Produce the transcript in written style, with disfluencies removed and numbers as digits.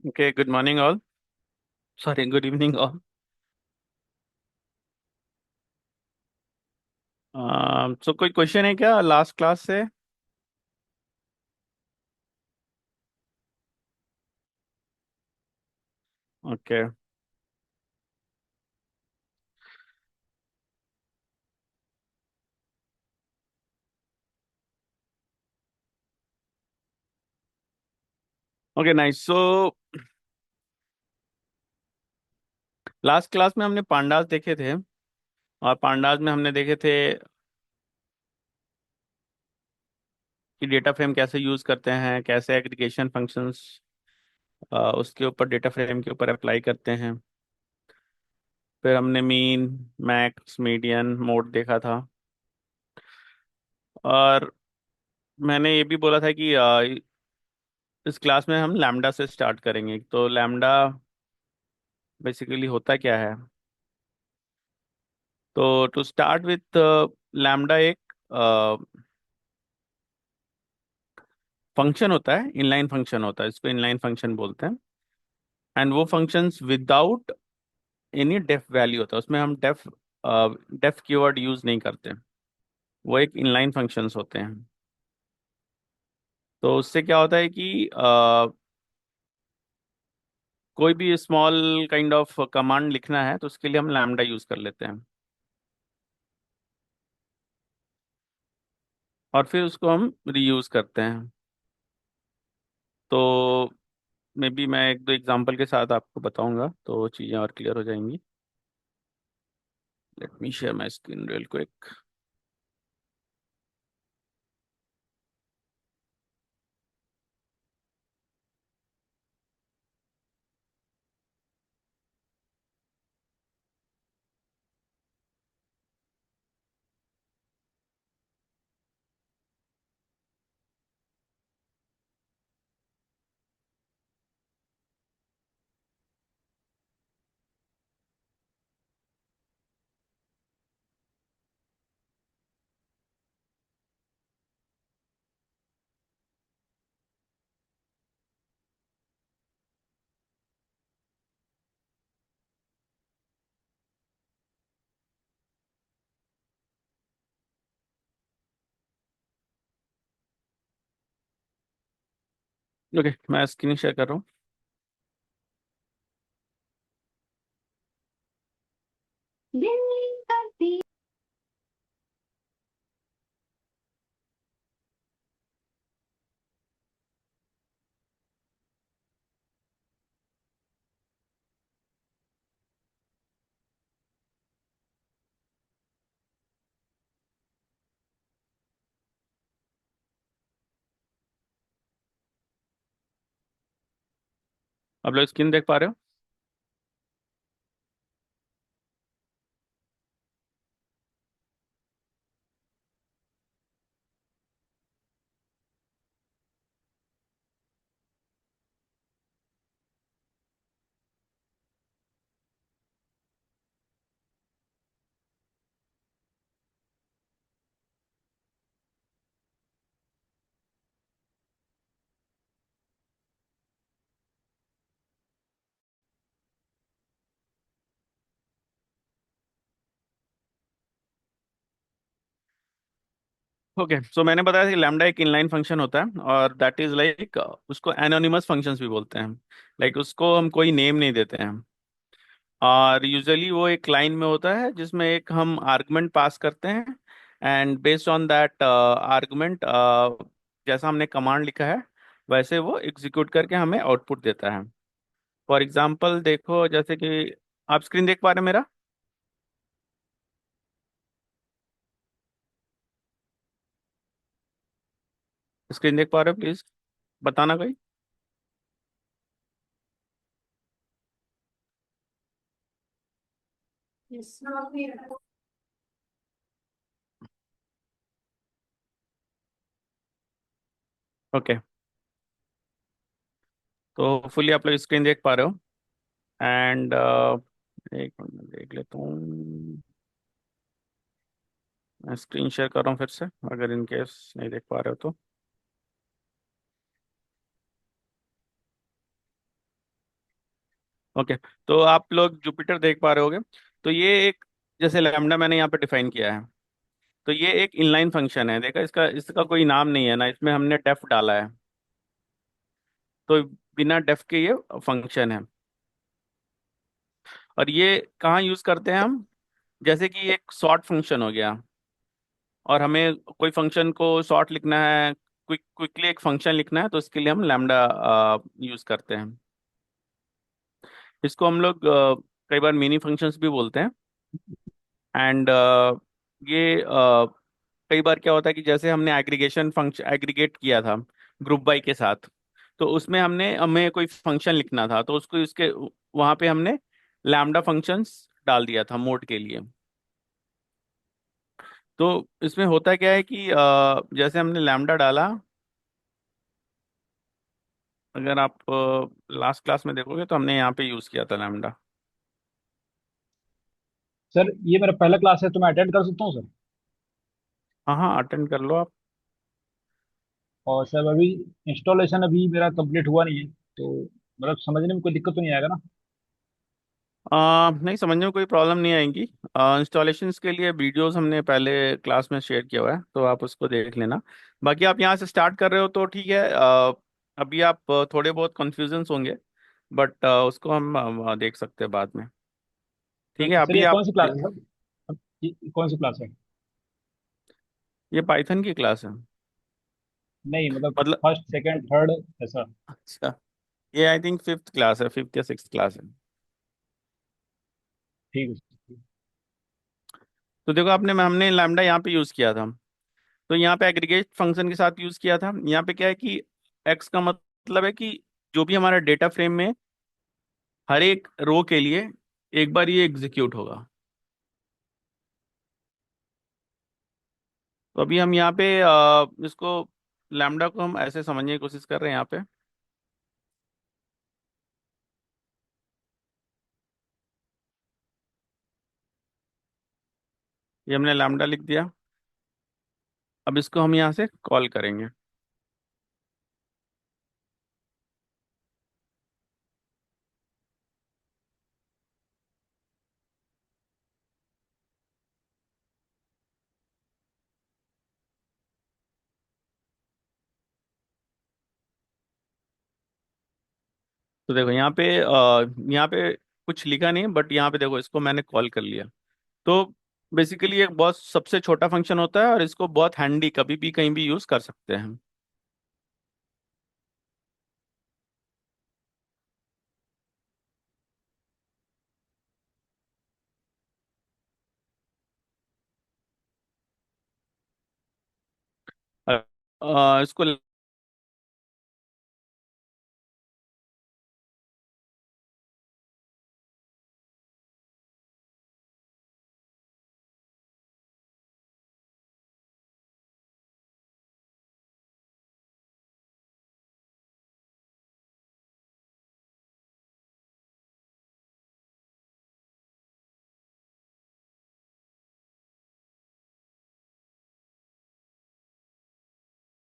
Okay, good morning all. Sorry, good evening all. So कोई question है क्या last class से? Okay. Okay nice. So last class में हमने पांडास देखे थे, और पांडास में हमने देखे थे कि डेटा फ्रेम कैसे यूज करते हैं, कैसे एग्रीगेशन फंक्शंस उसके ऊपर डेटा फ्रेम के ऊपर अप्लाई करते हैं। फिर हमने मीन, मैक्स, मीडियन, मोड देखा था। और मैंने ये भी बोला था कि इस क्लास में हम लैम्डा से स्टार्ट करेंगे। तो लैम्डा बेसिकली होता क्या है? तो टू स्टार्ट विथ, लैम्डा एक फंक्शन होता है, इनलाइन फंक्शन होता है, इसको इनलाइन फंक्शन बोलते हैं। एंड वो functions without any def value होता है, उसमें हम डेफ कीवर्ड यूज नहीं करते। वो एक इनलाइन फंक्शंस होते हैं। तो उससे क्या होता है कि कोई भी स्मॉल काइंड ऑफ कमांड लिखना है तो उसके लिए हम लैम्डा यूज कर लेते हैं, और फिर उसको हम रीयूज करते हैं। तो मे बी मैं एक दो एग्जांपल के साथ आपको बताऊंगा तो चीज़ें और क्लियर हो जाएंगी। Let me share my screen real quick. Okay, मैं स्क्रीन शेयर कर रहा हूँ। आप लोग स्क्रीन देख पा रहे हो? ओके, सो मैंने बताया था कि लैम्डा एक इनलाइन फंक्शन होता है, और दैट इज लाइक उसको एनोनिमस फंक्शंस भी बोलते हैं। लाइक उसको हम कोई नेम नहीं देते हैं, और यूजुअली वो एक लाइन में होता है जिसमें एक हम आर्गुमेंट पास करते हैं, and based on that argument, जैसा हमने कमांड लिखा है वैसे वो एग्जीक्यूट करके हमें आउटपुट देता है। फॉर एग्जांपल देखो, जैसे कि आप स्क्रीन देख पा रहे हैं मेरा? स्क्रीन देख पा रहे हो? प्लीज बताना कोई। ओके, तो फुली आप लोग स्क्रीन देख पा रहे हो। एंड एक मिनट में देख लेता हूँ। मैं स्क्रीन शेयर कर रहा हूँ फिर से, अगर इन केस नहीं देख पा रहे हो तो। ओके, तो आप लोग जुपिटर देख पा रहे होगे। तो ये एक, जैसे लैम्डा मैंने यहाँ पे डिफाइन किया है, तो ये एक इनलाइन फंक्शन है। देखा, इसका इसका कोई नाम नहीं है ना, इसमें हमने डेफ डाला है। तो बिना डेफ के ये फंक्शन है। और ये कहाँ यूज करते हैं हम? जैसे कि एक सॉर्ट फंक्शन हो गया, और हमें कोई फंक्शन को सॉर्ट लिखना है, क्विकली एक फंक्शन लिखना है, तो इसके लिए हम लैम्डा यूज करते हैं। इसको हम लोग कई बार मिनी फंक्शंस भी बोलते हैं। एंड ये कई बार क्या होता है कि जैसे हमने एग्रीगेशन फंक्शन एग्रीगेट किया था ग्रुप बाई के साथ, तो उसमें हमने हमें कोई फंक्शन लिखना था, तो उसको इसके वहां पे हमने लैम्डा फंक्शंस डाल दिया था मोड के लिए। तो इसमें होता क्या है कि जैसे हमने लैम्डा डाला, अगर आप लास्ट क्लास में देखोगे तो हमने यहाँ पे यूज किया था लैम्डा। सर ये मेरा पहला क्लास है तो मैं अटेंड कर सकता हूँ सर? हाँ हाँ, अटेंड कर लो आप। और सर अभी इंस्टॉलेशन अभी मेरा कंप्लीट हुआ नहीं है, तो मतलब समझने में कोई दिक्कत तो नहीं आएगा ना? नहीं, समझने में कोई प्रॉब्लम नहीं आएगी। इंस्टॉलेशंस के लिए वीडियोस हमने पहले क्लास में शेयर किया हुआ है, तो आप उसको देख लेना। बाकी आप यहाँ से स्टार्ट कर रहे हो तो ठीक है। अभी आप थोड़े बहुत कन्फ्यूजन्स होंगे, बट उसको हम देख सकते हैं बाद में। ठीक है, सर अभी ये आप कौन सी क्लास है सर? ये कौन सी क्लास है? ये पाइथन की क्लास है। नहीं मतलब मतलब, फर्स्ट सेकंड थर्ड ऐसा? अच्छा, ये आई थिंक फिफ्थ क्लास है, फिफ्थ या सिक्स क्लास है। ठीक है सर। तो देखो, आपने हमने लैम्डा यहाँ पे यूज किया था, तो यहाँ पे एग्रीगेट फंक्शन के साथ यूज किया था। यहाँ पे क्या है कि एक्स का मतलब है कि जो भी हमारा डेटा फ्रेम में हर एक रो के लिए एक बार ये एग्जीक्यूट होगा। तो अभी हम यहाँ पे इसको लैम्डा को हम ऐसे समझने की कोशिश कर रहे हैं यहाँ पे। ये हमने लैम्डा लिख दिया। अब इसको हम यहाँ से कॉल करेंगे। तो देखो यहाँ पे कुछ लिखा नहीं, बट यहाँ पे देखो, इसको मैंने कॉल कर लिया। तो बेसिकली एक बहुत सबसे छोटा फंक्शन होता है, और इसको बहुत हैंडी कभी भी कहीं भी यूज कर सकते हैं। इसको